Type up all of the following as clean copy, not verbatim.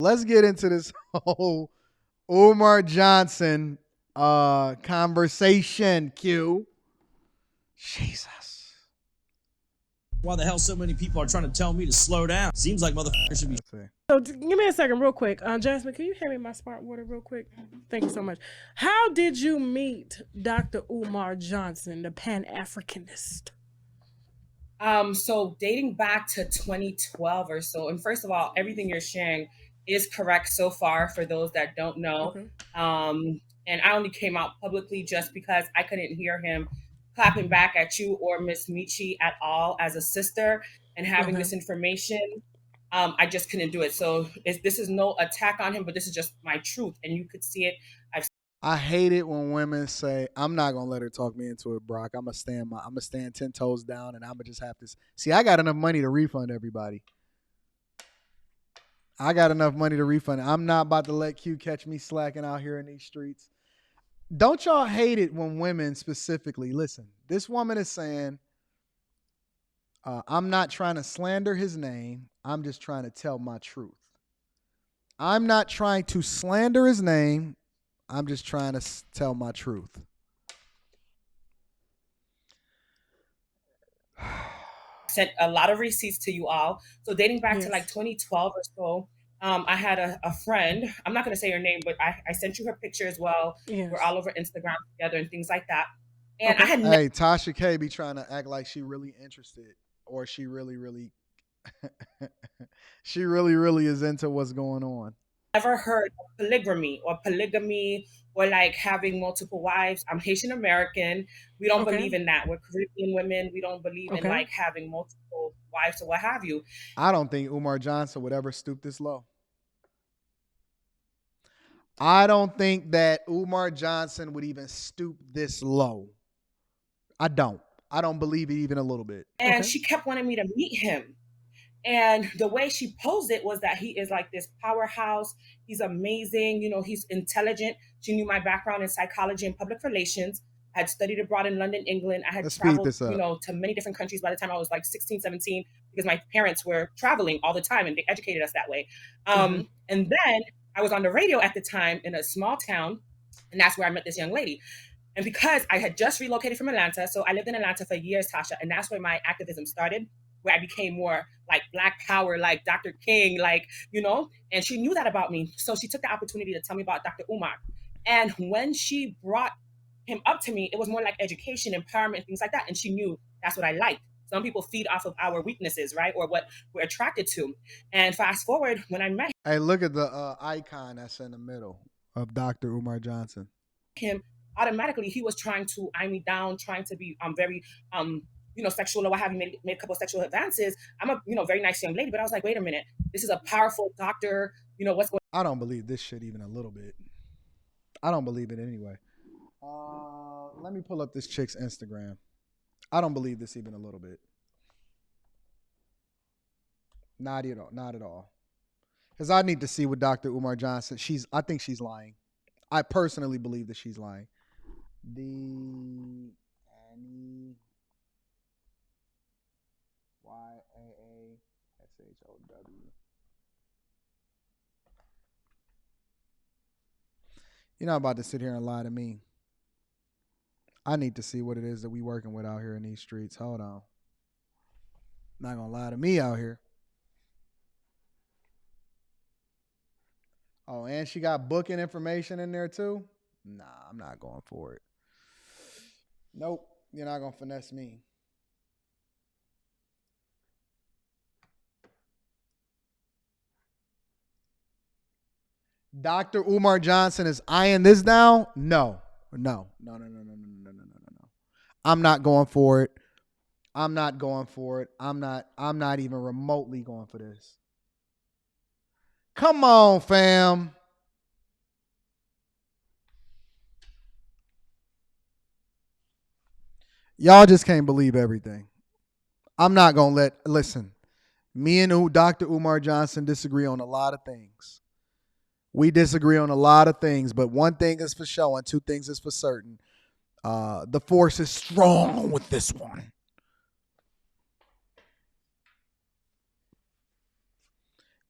Let's get into this whole Umar Johnson conversation. Q. Jesus. Why the hell so many people are trying to tell me to slow down? Seems like motherfuckers should be. Let's see. So give me a second, real quick. Jasmine, can you hand me my smart water real quick? Thank you so much. How did you meet Dr. Umar Johnson, the Pan Africanist? So dating back to 2012 or so, and first of all, everything you're sharing is correct so far for those that don't know. Okay. And I only came out publicly just because I couldn't hear him clapping back at you or Miss Michi at all as a sister and having Okay. this information. I just couldn't do it. So this is no attack on him, but this is just my truth, and you could see it. I've I hate it when women say, "I'm not gonna let her talk me into it, Brock. I'm gonna stand 10 toes down, and I'm gonna just have to see. I got enough money to refund everybody. I got enough money to refund. I'm not about to let Q catch me slacking out here in these streets. Don't y'all hate it when women specifically listen? This woman is saying, "I'm not trying to slander his name. I'm just trying to tell my truth. I'm not trying to slander his name. I'm just trying to tell my truth." sent a lot of receipts to you all. So dating back to Yes. like 2012 or so, I had a friend. I'm not going to say her name, but I sent you her picture as well. Yes. We're all over Instagram together and things like that. And Okay. I had Hey, Tasha K be trying to act like she really interested, or she really, really, she really, really is into what's going on. never heard of polygamy or like having multiple wives. I'm Haitian American. We don't Okay. believe in that. We're Caribbean women. We don't believe in Okay. like having multiple wives or what have you. I don't think Umar Johnson would ever stoop this low. I don't think that Umar Johnson would even stoop this low. I don't. I don't believe it even a little bit. And Okay. she kept wanting me to meet him. And the way she posed it was that he is like this powerhouse. He's amazing. He's intelligent. She knew my background in psychology and public relations. I had studied abroad in London, England. I had Let's speed traveled, this up. to many different countries by the time I was like 16, 17, because my parents were traveling all the time and they educated us that way. And then I was on the radio at the time in a small town, and that's where I met this young lady. And because I had just relocated from Atlanta, so I lived in Atlanta for years, Tasha, and that's where my activism started, where I became more like Black Power, like Dr. King, and she knew that about me. So she took the opportunity to tell me about Dr. Umar. And when she brought him up to me, it was more like education, empowerment, things like that. And she knew that's what I liked. Some people feed off of our weaknesses, right? Or what we're attracted to. And fast forward, when I met Hey, look at the icon that's in the middle of Dr. Umar Johnson. him, automatically he was trying to eye me down, trying to be very sexual or what have you, made a couple of sexual advances. I'm a very nice young lady, but I was like, wait a minute, this is a powerful doctor. What's going I don't believe this shit even a little bit. I don't believe it anyway. Let me pull up this chick's Instagram. I don't believe this even a little bit. Not at all. Not at all. Because I need to see what Dr. Umar Johnson. I think she's lying. I personally believe that she's lying. The Annie YAASHOW. You're not about to sit here and lie to me. I need to see what it is that we working with out here in these streets. Hold on. Not gonna lie to me out here. Oh, and she got booking information in there too? Nah, I'm not going for it. Nope, you're not gonna finesse me. Dr. Umar Johnson is eyeing this down? No. No. No, no, no, no, no, no, no, no, no, no. I'm not going for it. I'm not going for it. I'm not even remotely going for this. Come on, fam. Y'all just can't believe everything. I'm not going to listen. Me and Dr. Umar Johnson disagree on a lot of things. We disagree on a lot of things, but one thing is for sure and two things is for certain. The force is strong with this one.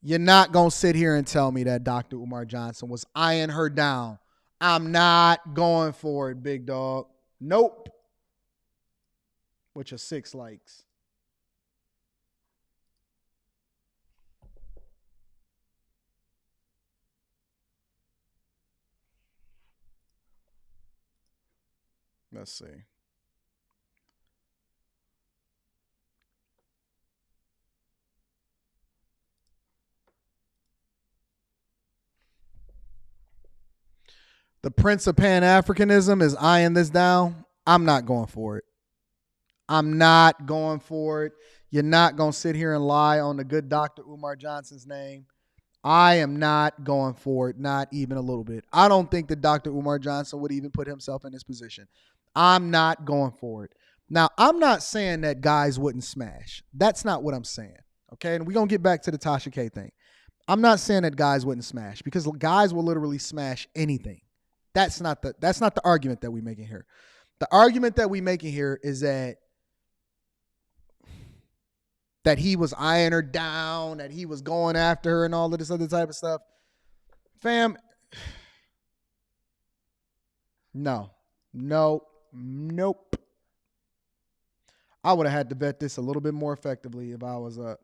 You're not going to sit here and tell me that Dr. Umar Johnson was eyeing her down. I'm not going for it, big dog. Nope. With your 6 likes. Let's see. The Prince of Pan-Africanism is eyeing this down. I'm not going for it. I'm not going for it. You're not going to sit here and lie on the good Dr. Umar Johnson's name. I am not going for it, not even a little bit. I don't think that Dr. Umar Johnson would even put himself in this position. I'm not going for it. Now, I'm not saying that guys wouldn't smash. That's not what I'm saying. Okay, and we're going to get back to the Tasha K thing. I'm not saying that guys wouldn't smash, because guys will literally smash anything. That's not the argument that we're making here. The argument that we're making here is that he was eyeing her down, that he was going after her and all of this other type of stuff. Fam, no. Nope. I would have had to vet this a little bit more effectively if I was a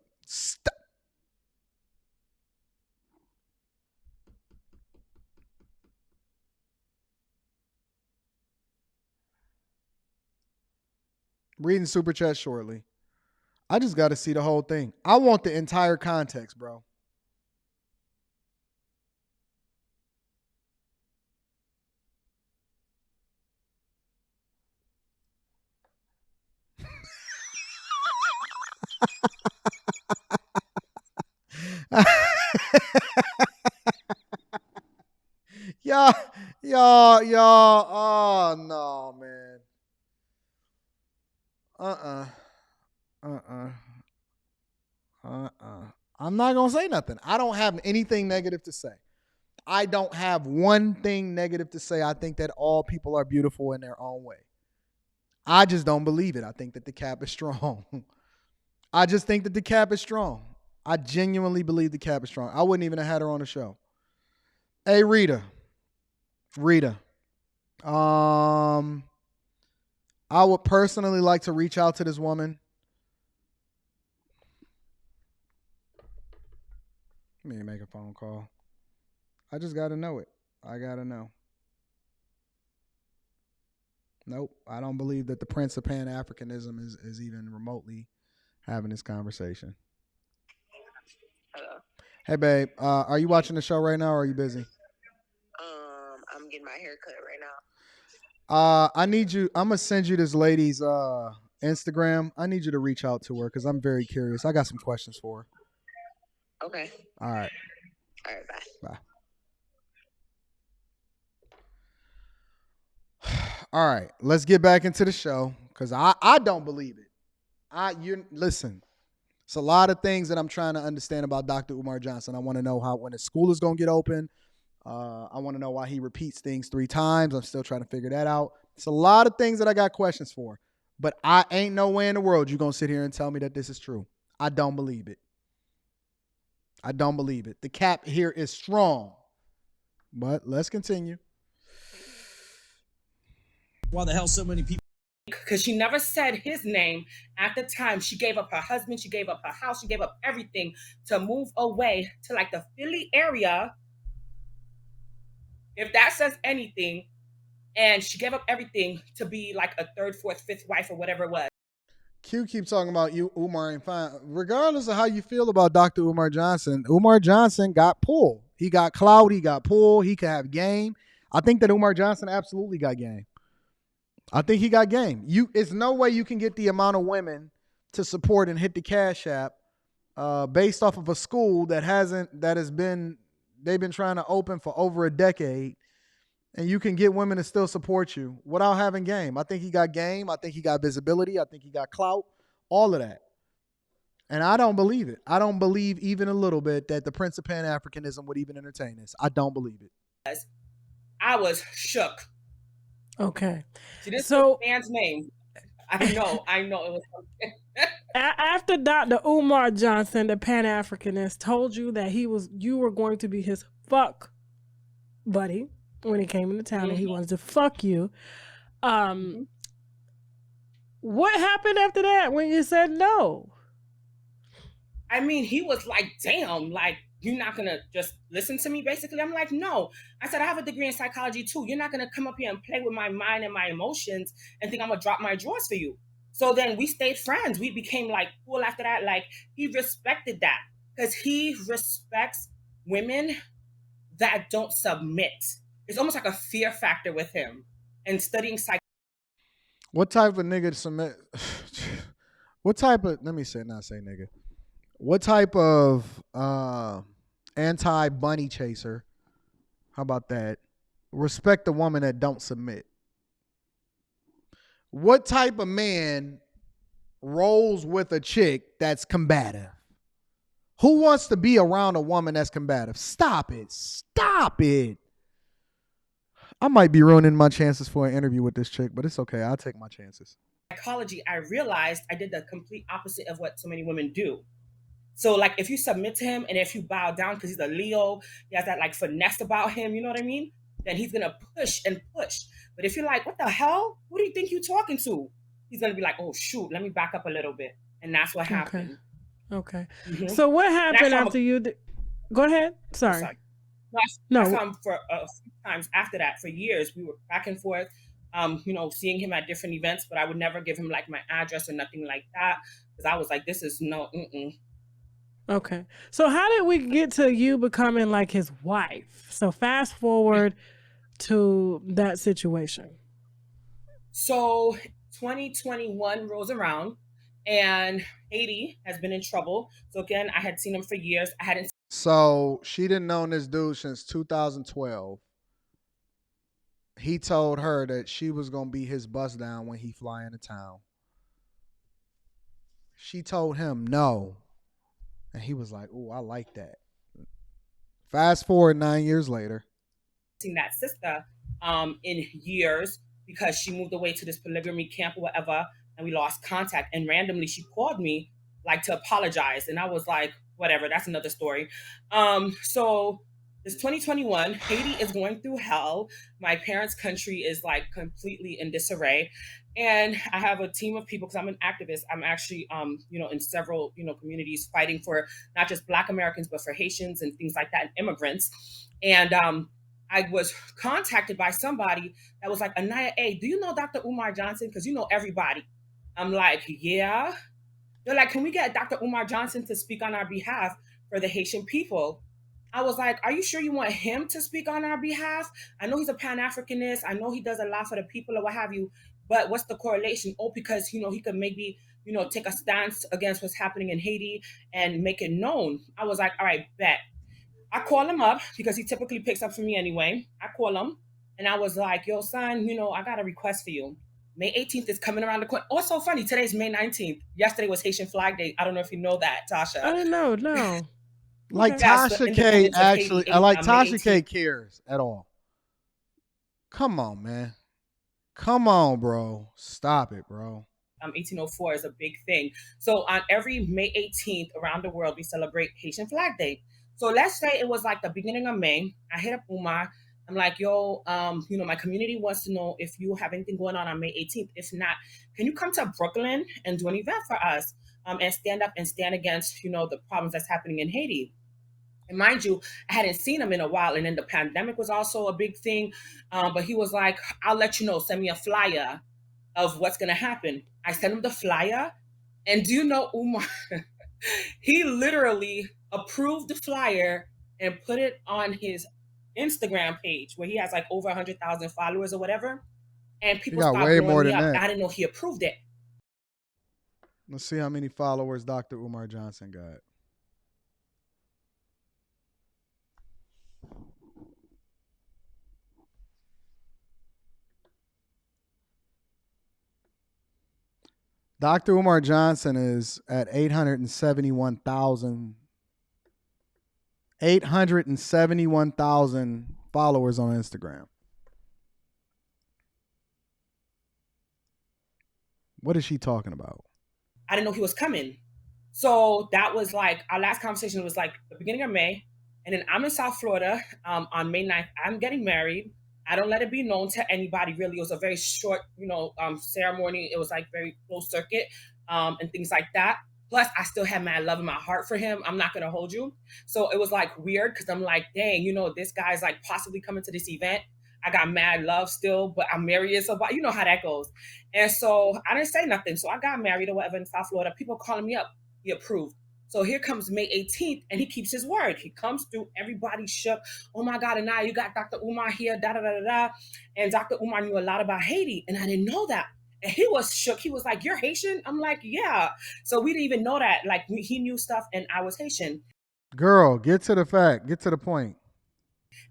reading super chat shortly. I just got to see the whole thing. I want the entire context, bro. y'all. Oh no, man. I'm not gonna say nothing. I don't have anything negative to say. I don't have one thing negative to say. I think that all people are beautiful in their own way. I just don't believe it. I think that the cap is strong. I just think that the cap is strong. I genuinely believe the cap is strong. I wouldn't even have had her on the show. Hey, Rita. I would personally like to reach out to this woman. Let me make a phone call. I just got to know it. I got to know. Nope. I don't believe that the Prince of Pan-Africanism is even remotely having this conversation. Hello. Hey, babe. Are you watching the show right now, or are you busy? I'm getting my hair cut right now. I need you. I'm going to send you this lady's Instagram. I need you to reach out to her because I'm very curious. I got some questions for her. Okay. All right. All right, bye. Bye. All right, let's get back into the show because I don't believe it. Listen, it's a lot of things that I'm trying to understand about Dr. Umar Johnson. I want to know when his school is going to get open. I want to know why he repeats things 3 times. I'm still trying to figure that out. It's a lot of things that I got questions for, but I ain't no way in the world you're going to sit here and tell me that this is true. I don't believe it. The cap here is strong, but let's continue. Why the hell so many people? Because she never said his name at the time. She gave up her husband. She gave up her house. She gave up everything to move away to like the Philly area. If that says anything. And she gave up everything to be like a 3rd, 4th, 5th wife or whatever it was. Q keeps talking about you, Umar ain't fine. Regardless of how you feel about Dr. Umar Johnson got pull. He got clout. He got pull. He could have game. I think that Umar Johnson absolutely got game. I think he got game. It's no way you can get the amount of women to support and hit the Cash App based off of a school they've been trying to open for over a decade, and you can get women to still support you without having game. I think he got game. I think he got visibility. I think he got clout, all of that. And I don't believe it. I don't believe even a little bit that the Prince of Pan-Africanism would even entertain this. I don't believe it. I was shook. Okay. See, this is the man's name. I know it was something. After Dr. Umar Johnson, the Pan Africanist, told you that you were going to be his fuck buddy when he came into town and he wanted to fuck you. What happened after that when you said no? I mean, he was like, damn, like, you're not going to just listen to me, basically? I'm like, no. I said, I have a degree in psychology, too. You're not going to come up here and play with my mind and my emotions and think I'm going to drop my drawers for you. So then we stayed friends. We became, like, cool after that. Like, he respected that because he respects women that don't submit. It's almost like a fear factor with him. And studying psychology. What type of nigga submit? What type of, let me say, not say nigga. What type of anti-bunny chaser, how about that, respect the woman that don't submit? What type of man rolls with a chick that's combative? Who wants to be around a woman that's combative? Stop it. Stop it. I might be ruining my chances for an interview with this chick, but it's okay. I'll take my chances. Psychology, I realized I did the complete opposite of what so many women do. So, like, if you submit to him and if you bow down because he's a Leo, he has that, like, finesse about him, you know what I mean? Then he's going to push and push. But if you're like, what the hell? Who do you think you're talking to? He's going to be like, oh, shoot, let me back up a little bit. And that's what happened. Okay. So what happened after you... Go ahead. Sorry. No. I saw him for a few times after that. For years, we were back and forth, seeing him at different events, but I would never give him, like, my address or nothing like that because I was like, this is no, Okay. So how did we get to you becoming like his wife? So fast forward to that situation. So 2021 rolls around and Haiti has been in trouble. So again, I had seen him for years. I hadn't. So she didn't know this dude since 2012. He told her that she was going to be his bust down when he fly into town. She told him no. And he was like, "Oh, I like that." Fast forward 9 years later. Seen that sister in years because she moved away to this polygamy camp or whatever, and we lost contact. And randomly she called me like to apologize. And I was like, whatever, that's another story. So it's 2021. Haiti is going through hell. My parents' country is like completely in disarray. And I have a team of people because I'm an activist. I'm actually, in several, communities fighting for not just Black Americans, but for Haitians and things like that, and immigrants. And I was contacted by somebody that was like, Anaya, hey, do you know Dr. Umar Johnson? Because you know everybody. I'm like, yeah. They're like, can we get Dr. Umar Johnson to speak on our behalf for the Haitian people? I was like, are you sure you want him to speak on our behalf? I know he's a Pan-Africanist. I know he does a lot for the people or what have you. But what's the correlation? Oh, because, he could maybe, take a stance against what's happening in Haiti and make it known. I was like, all right, bet. I call him up because he typically picks up for me anyway. I call him and I was like, yo, son, I got a request for you. May 18th is coming around the corner. Oh, it's so funny. Today's May 19th. Yesterday was Haitian Flag Day. I don't know if you know that, Tasha. I didn't know, no. Like Tasha K actually, I like Tasha K cares at all. Come on, man. Come on, bro. Stop it, bro. 1804 is a big thing. So on every May 18th around the world, we celebrate Haitian Flag Day. So let's say it was like the beginning of May. I hit up Umar. I'm like, yo, my community wants to know if you have anything going on May 18th. If not, can you come to Brooklyn and do an event for us and stand up and stand against, the problems that's happening in Haiti? And mind you, I hadn't seen him in a while. And then the pandemic was also a big thing. But he was like, I'll let you know, send me a flyer of what's going to happen. I sent him the flyer. And do you know, Umar, he literally approved the flyer and put it on his Instagram page where he has like over 100,000 followers or whatever. And people got started way blowing more me than up. that. I didn't know he approved it. Let's see how many followers Dr. Umar Johnson got. Dr. Umar Johnson is at 871,000 followers on Instagram. What is she talking about? I didn't know he was coming. So that was like our last conversation was like the beginning of May. And then I'm in South Florida on May 9th. I'm getting married. I don't let it be known to anybody really. It was a very short, ceremony. It was like very close circuit and things like that. Plus, I still had mad love in my heart for him. I'm not going to hold you. So it was like weird because I'm like, dang, this guy's like possibly coming to this event. I got mad love still, but I'm married. So, but you know how that goes. And so I didn't say nothing. So I got married or whatever in South Florida. People calling me up. He approved. So here comes May 18th, and he keeps his word. He comes through, everybody shook. Oh my God, and now you got Dr. Umar here, da da da da da. And Dr. Umar knew a lot about Haiti, and I didn't know that. And he was shook. He was like, "You're Haitian?" I'm like, "Yeah." So we didn't even know that. Like he knew stuff, and I was Haitian. Girl, get to the fact. Get to the point.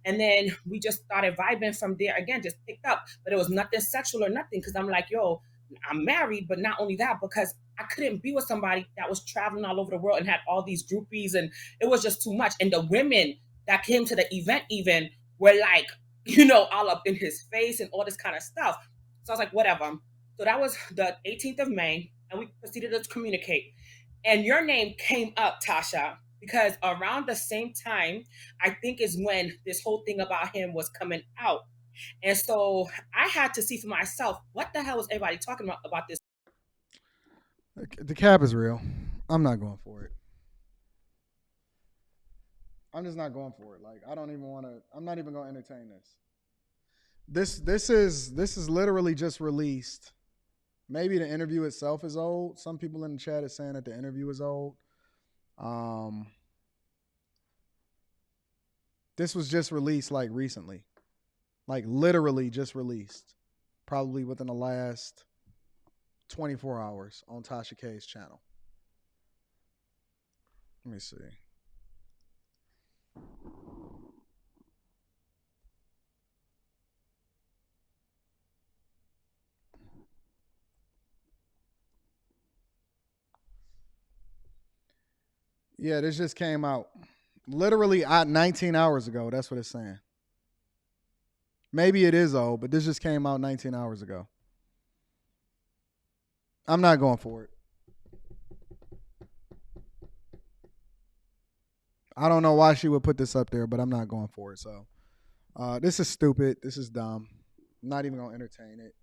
And then we just started vibing from there. Again, just picked up, but it was nothing sexual or nothing. Because I'm like, yo, I'm married, but not only that, because I couldn't be with somebody that was traveling all over the world and had all these groupies, and it was just too much. And the women that came to the event even were like, all up in his face and all this kind of stuff. So I was like, whatever. So that was the 18th of May, and we proceeded to communicate. And your name came up, Tasha, because around the same time, I think is when this whole thing about him was coming out. And so I had to see for myself, what the hell was everybody talking about this? The cap is real. I'm not going for it. I'm just not going for it. Like, I don't even want to. I'm not even going to entertain this. This is literally just released. Maybe the interview itself is old. Some people in the chat are saying that the interview is old. This was just released like recently. Like literally just released. Probably within the last 24 hours on Tasha K's channel. Let me see. Yeah, this just came out. Literally 19 hours ago. That's what it's saying. Maybe it is old, but this just came out 19 hours ago. I'm not going for it. I don't know why she would put this up there, but I'm not going for it. So this is stupid. This is dumb. I'm not even going to entertain it.